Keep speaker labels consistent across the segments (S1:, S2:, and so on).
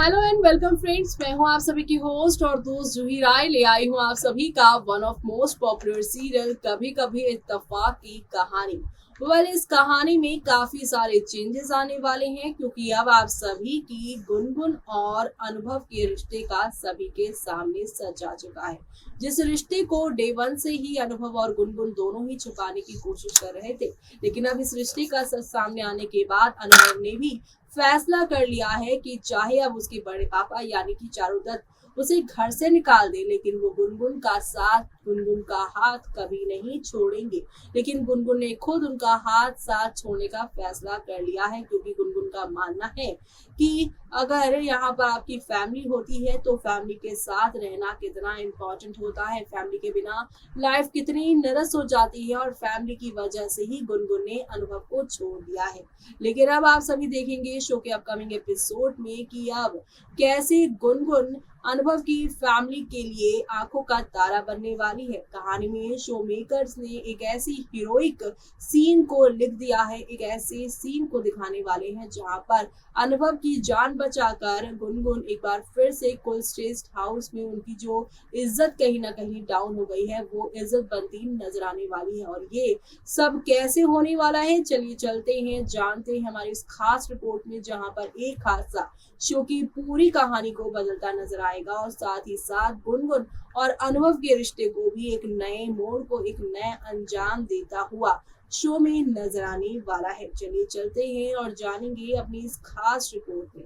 S1: Hello and welcome friends, मैं हूं आप सभी की होस्ट और दोस्त जूही राय। ले आई हूं आप सभी का one of most popular serial कभी कभी इत्तेफाक की कहानी। इस कहानी में काफी सारे चेंजेस आने वाले हैं क्योंकि अब आप सभी की गुनगुन और अनुभव के रिश्ते का सभी के सामने सच आ चुका है। जिस रिश्ते को डे वन से ही अनुभव और गुनगुन दोनों ही छुपाने की कोशिश कर रहे थे, लेकिन अब इस रिश्ते का सच सामने आने के बाद अनुभव ने भी फैसला कर लिया है कि चाहे अब उसके बड़े पापा यानी कि चारुदत्त उसे घर से निकाल दे, लेकिन वो गुनगुन का साथ, गुनगुन का हाथ कभी नहीं छोड़ेंगे। लेकिन गुनगुन ने खुद उनका हाथ साथ छोड़ने का फैसला कर लिया है क्योंकि गुनगुन का मानना है कि अगर यहाँ पर आपकी फैमिली होती है तो फैमिली के साथ रहना कितना इम्पोर्टेंट होता है। फैमिली के बिना लाइफ कितनी नरस हो जाती है और फैमिली की वजह से ही गुनगुन ने अनुभव को छोड़ दिया है। लेकिन अब आप सभी देखेंगे शो के अपकमिंग एपिसोड में कि अब कैसे गुनगुन अनुभव की फैमिली के लिए आंखों का तारा बनने वाली है। कहानी में शो मेकर्स ने एक ऐसी हीरोइक सीन को लिख दिया है, एक ऐसे सीन को दिखाने वाले हैं जहां पर अनुभव की जान बचाकर गुनगुन एक बार फिर से कुलश्रेष्ठ हाउस में उनकी जो इज्जत कहीं ना कहीं डाउन हो गई है वो इज्जत बनती नजर आने वाली है। और ये सब कैसे होने वाला है, चलिए चलते हैं जानते हैं हमारी इस खास रिपोर्ट में, जहां पर एक हादसा शो की पूरी कहानी को बदलता नजर आएगा और साथ ही साथ गुनगुन और अनुभव के रिश्ते को भी एक नए मोड़ को, एक नया अंजाम देता हुआ शो में नजर आने वाला है। चलिए चलते हैं और जानेंगे अपनी इस खास रिपोर्ट में।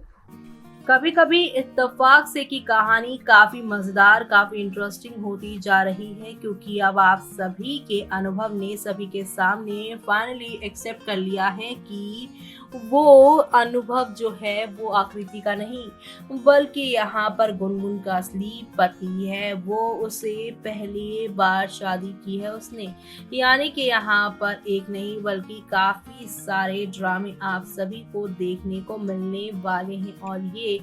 S1: कभी कभी इत्तेफाक से की कहानी काफी मजेदार, काफी इंटरेस्टिंग होती जा रही है क्योंकि अब आप सभी के अनुभव ने सभी के सामने फाइनली एक्सेप्ट कर लिया है कि वो अनुभव जो है वो आकृति का नहीं बल्कि यहाँ पर गुनगुन का असली पति है। वो उसे पहली बार शादी की है उसने, यानी कि यहाँ पर एक नहीं बल्कि काफी सारे ड्रामे आप सभी को देखने को मिलने वाले हैं और ये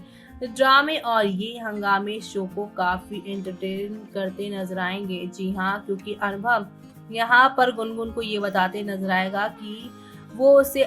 S1: ड्रामे और ये हंगामे शो को काफी एंटरटेन करते नजर आएंगे। जी हाँ, क्योंकि अनुभव यहाँ पर गुनगुन को ये बताते नजर आएगा कि वो उसे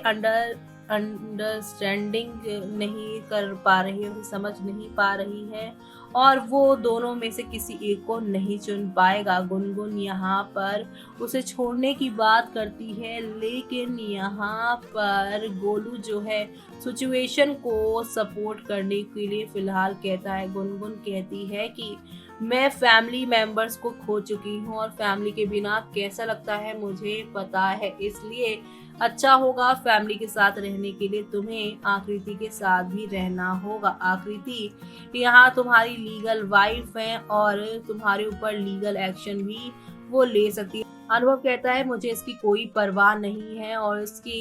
S1: अंडरस्टैंडिंग नहीं कर पा रही है, उसे समझ नहीं पा रही है और वो दोनों में से किसी एक को नहीं चुन पाएगा। गुनगुन यहाँ पर उसे छोड़ने की बात करती है, लेकिन यहाँ पर गोलू जो है सिचुएशन को सपोर्ट करने के लिए फिलहाल कहता है। गुनगुन कहती है कि मैं फैमिली मेंबर्स को खो चुकी हूँ और फैमिली के बिना कैसा लगता है मुझे पता है, इसलिए अच्छा होगा फैमिली के साथ रहने के लिए तुम्हें आकृति के साथ भी रहना होगा। आकृति यहाँ तुम्हारी लीगल वाइफ है और तुम्हारे ऊपर लीगल एक्शन भी वो ले सकती है। अनुभव कहता है मुझे इसकी कोई परवाह नहीं है और इसके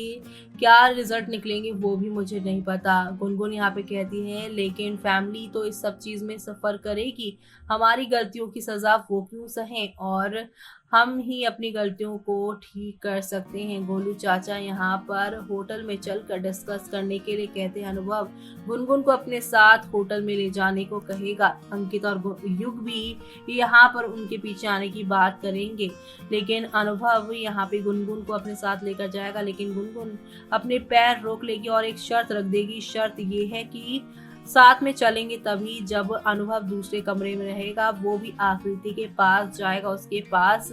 S1: क्या रिजल्ट निकलेंगे वो भी मुझे नहीं पता। गुनगुन यहाँ पे कहती है लेकिन फैमिली तो इस सब चीज में सफर करेगी, हमारी गलतियों की सजा वो क्यों सहें और हम ही अपनी गलतियों को ठीक कर सकते हैं। गोलू चाचा यहाँ पर होटल में चलकर डिस्कस करने के लिए कहते हैं। अनुभव गुनगुन को अपने साथ होटल में ले जाने को कहेगा। अंकित और युग भी यहाँ पर उनके पीछे आने की बात करेंगे, लेकिन अनुभव यहाँ पे गुनगुन को अपने साथ लेकर जाएगा। लेकिन गुनगुन अपने पैर रोक लेगी और एक शर्त रख देगी। शर्त ये है कि साथ में चलेंगे तभी जब अनुभव दूसरे कमरे में रहेगा, वो भी आकृति के पास जाएगा, उसके पास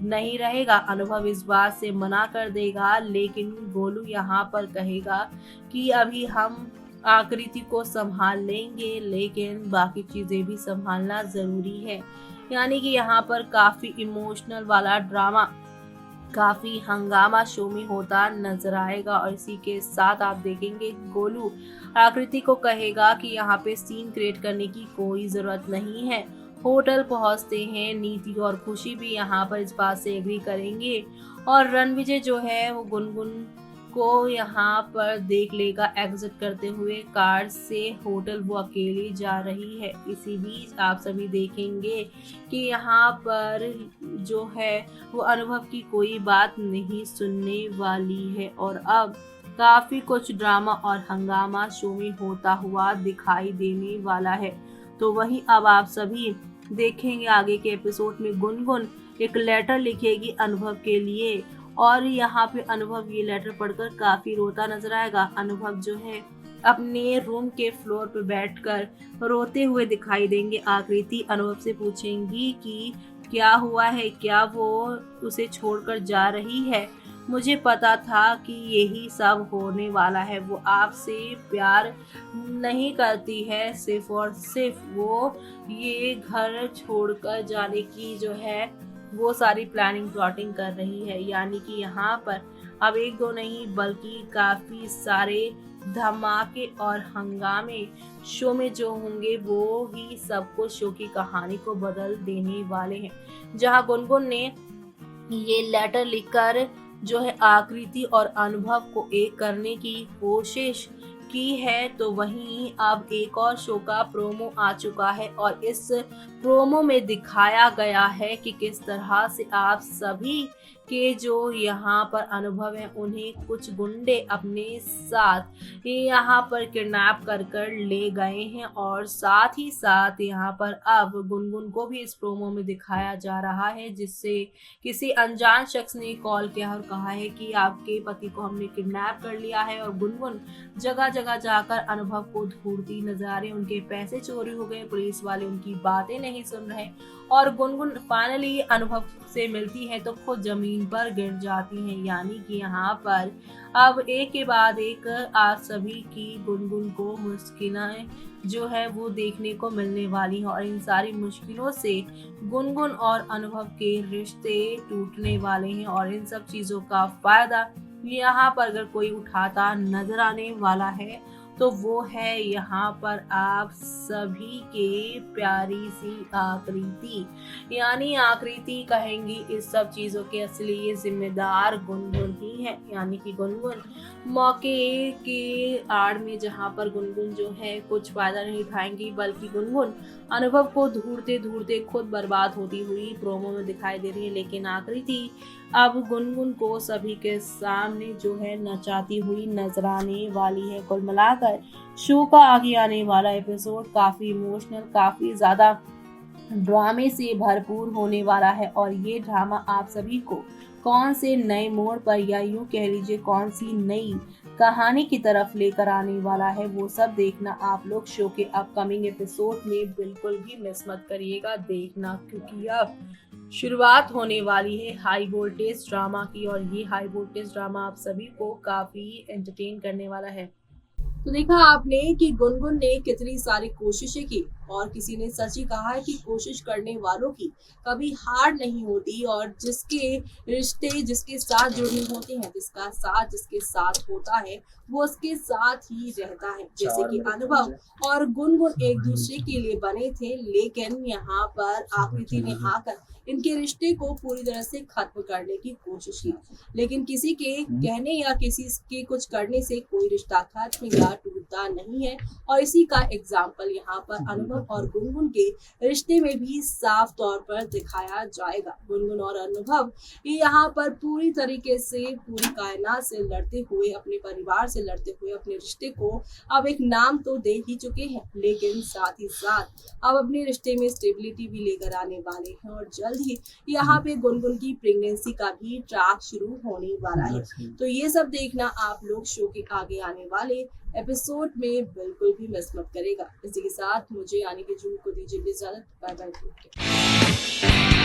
S1: नहीं रहेगा। अनुभव इस बात से मना कर देगा, लेकिन गोलू यहाँ पर कहेगा कि अभी हम आकृति को संभाल लेंगे लेकिन बाकी चीजें भी संभालना जरूरी है। यानी कि यहाँ पर काफी इमोशनल वाला ड्रामा, काफी हंगामा शो में होता नजर आएगा और इसी के साथ आप देखेंगे गोलू आकृति को कहेगा कि यहाँ पे सीन क्रिएट करने की कोई जरूरत नहीं है। होटल पहुंचते हैं, नीति और खुशी भी यहाँ पर इस बात से एग्री करेंगे और रणविजय जो है वो गुनगुन को यहाँ पर देख लेगा एग्जिट करते हुए कार से। होटल वो अकेली जा रही है। इसी बीच आप सभी देखेंगे कि यहाँ पर जो है वो अनुभव की कोई बात नहीं सुनने वाली है और अब काफी कुछ ड्रामा और हंगामा शो में होता हुआ दिखाई देने वाला है। तो वहीं अब आप सभी देखेंगे आगे के एपिसोड में गुनगुन एक लेटर लिखेगी अनुभव के लिए और यहाँ पे अनुभव ये लेटर पढ़कर काफी रोता नजर आएगा। अनुभव जो है
S2: अपने रूम के फ्लोर पर बैठकर रोते हुए दिखाई देंगे। आकृति अनुभव से पूछेंगी कि क्या हुआ है, क्या वो उसे छोड़कर जा रही है। मुझे पता था कि यही सब होने वाला है। वो आपसे प्यार नहीं करती है, सिर्फ और सिर्फ वो ये घर छोड़कर जाने की जो है वो सारी प्लानिंग प्लॉटिंग कर रही है। यानी कि यहाँ पर अब एक दो नहीं बल्कि काफी सारे धमाके और हंगामे शो में जो होंगे वो ही सब कुछ शो की कहानी को बदल देने वाले हैं। जहाँ गुनगुन ने ये लेटर लिखकर जो है आकृति और अनुभव को एक करने की कोशिश की है, तो वहीं अब एक और शो का प्रोमो आ चुका है और इस प्रोमो में दिखाया गया है कि किस तरह से आप सभी के जो यहाँ पर अनुभव है उन्हें कुछ गुंडे अपने साथ यहाँ पर किडनैप कर ले गए हैं। और साथ ही साथ यहाँ पर अब गुनगुन को भी इस प्रोमो में दिखाया जा रहा है, जिससे किसी अनजान शख्स ने कॉल किया और कहा है कि आपके पति को हमने किडनैप कर लिया है। और गुनगुन जगह जगह जाकर अनुभव को ढूंढती नजर आ रही, उनके पैसे चोरी हो गए, पुलिस वाले उनकी बातें नहीं सुन रहे और गुनगुन फाइनली अनुभव से मिलती है तो खुद जमीन पर गिर जाती हैं। यानी कि यहाँ पर अब एक के बाद एक आप सभी की गुनगुन को मुश्किलें जो है वो देखने को मिलने वाली हैं और इन सारी मुश्किलों से गुनगुन और अनुभव के रिश्ते टूटने वाले हैं। और इन सब चीजों का फायदा यहाँ पर अगर कोई उठाता नजर आने वाला है तो वो है यहाँ पर आप सभी के प्यारी सी आकृति। यानी आकृति कहेंगी इस सब चीजों के असली जिम्मेदार गुनगुन ही है। यानी कि गुनगुन मौके के आड़ में जहाँ पर गुनगुन जो है कुछ फायदा नहीं उठाएंगी बल्कि गुनगुन अनुभव को ढूंढते ढूंढते खुद बर्बाद होती हुई प्रोमो में दिखाई दे रही है। लेकिन आकृति अब गुनगुन को सभी के सामने जो है नचाती हुई नजर आने वाली है। कुल मिलाकर शो का आगे आने वाला एपिसोड काफी इमोशनल, काफी ज्यादा ड्रामे से भरपूर होने वाला है और ये ड्रामा आप सभी को कौन से नए मोड़ पर या यूं कह लीजिए कौन सी नई कहानी की तरफ लेकर आने वाला है वो सब देखना आप लोग शो के अपकमिंग एपिसोड में बिल्कुल भी मिस मत करिएगा देखना, क्योंकि अब शुरुआत होने वाली है हाई वोल्टेज ड्रामा की और ये हाई वोल्टेज ड्रामा आप सभी को काफी एंटरटेन करने वाला है।
S1: तो देखा आपने कि गुनगुन ने कितनी सारी कोशिशें की और किसी ने सच ही कहा है कि कोशिश करने वालों की कभी हार नहीं होती और जिसके रिश्ते जिसके साथ जुड़े होते हैं, जिसका साथ जिसके साथ होता है वो उसके साथ ही रहता है। जैसे कि अनुभव और गुनगुन एक दूसरे के लिए बने थे, लेकिन यहाँ पर आकृति ने आकर इनके रिश्ते को पूरी तरह से खत्म करने की कोशिश की। लेकिन किसी के कहने या किसी के कुछ करने से कोई रिश्ता खत्म या टूटता नहीं है और इसी का एग्जाम्पल यहाँ पर अनुभव और गुनगुन के रिश्ते में भी साफ तौर पर दिखाया जाएगा। गुनगुन और अनुभव यहाँ पर पूरी तरीके से पूरी कायनात से लड़ते हुए, अपने परिवार से लड़ते हुए अपने रिश्ते को अब एक नाम तो दे ही चुके हैं, लेकिन साथ ही साथ अब अपने रिश्ते में स्टेबिलिटी भी लेकर आने वाले हैं और जल्द ही यहाँ पे गुनगुन की प्रेगनेंसी का भी ट्रैक शुरू होने वाला है। तो ये सब देखना आप लोग शो के आगे आने वाले एपिसोड में बिल्कुल भी मिस मत करेगा। इसी के साथ मुझे यानी कि जून को दीजिए इजाजत। Bye bye.